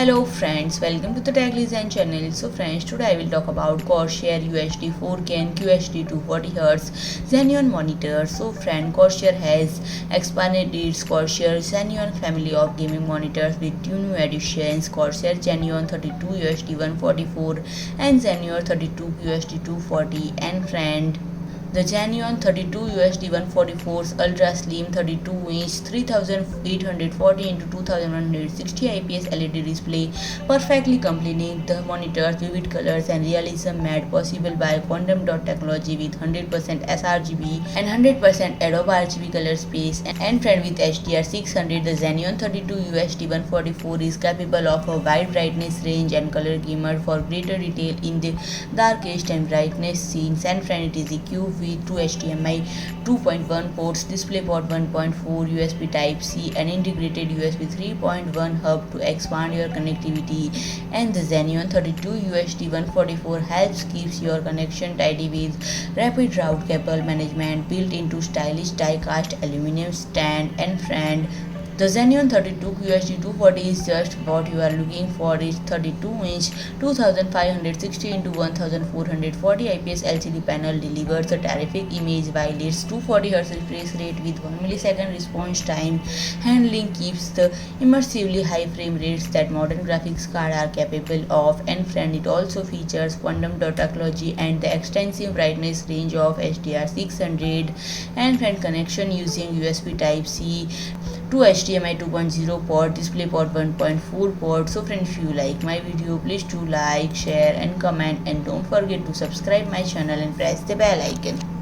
Hello friends, welcome to the TechListen channel. So friends, today I will talk about CORSAIR UHD 4K and QHD 240Hz Xeneon monitor. So friend, CORSAIR has expanded its CORSAIR Xeneon family of gaming monitors with two new additions, CORSAIR XENEON 32UHD144 and XENEON 32UHD240. And friend, the XENEON 32UHD144's ultra slim 32-inch 3840 x 2160 IPS LED display perfectly complementing the monitor's vivid colors and realism made possible by quantum dot technology with 100% sRGB and 100% Adobe RGB color space. And friend, with HDR 600, the XENEON 32UHD144 is capable of a wide brightness range and color gamut for greater detail in the darkest and brightest scenes. And friend, it is equipped with two HDMI 2.1 ports, DisplayPort 1.4, USB Type-C and integrated USB 3.1 hub to expand your connectivity. And the XENEON 32UHD144 helps keeps your connection tidy with RapidRoute cable management built into stylish die-cast aluminium stand. And friend, the XENEON 32UHD240 is just what you are looking for. Its 32-inch 2560 x 1440 IPS LCD panel delivers a terrific image, while its 240Hz refresh rate with 1 millisecond response time handling keeps the immersively high frame rates that modern graphics cards are capable of. And friend, it also features quantum dot technology and the extensive brightness range of HDR 600. And friend, connection using USB Type-C to HDMI 2.0 port, DisplayPort 1.4 port. So friends, if you like my video, please do like, share and comment, and don't forget to subscribe my channel and press the bell icon.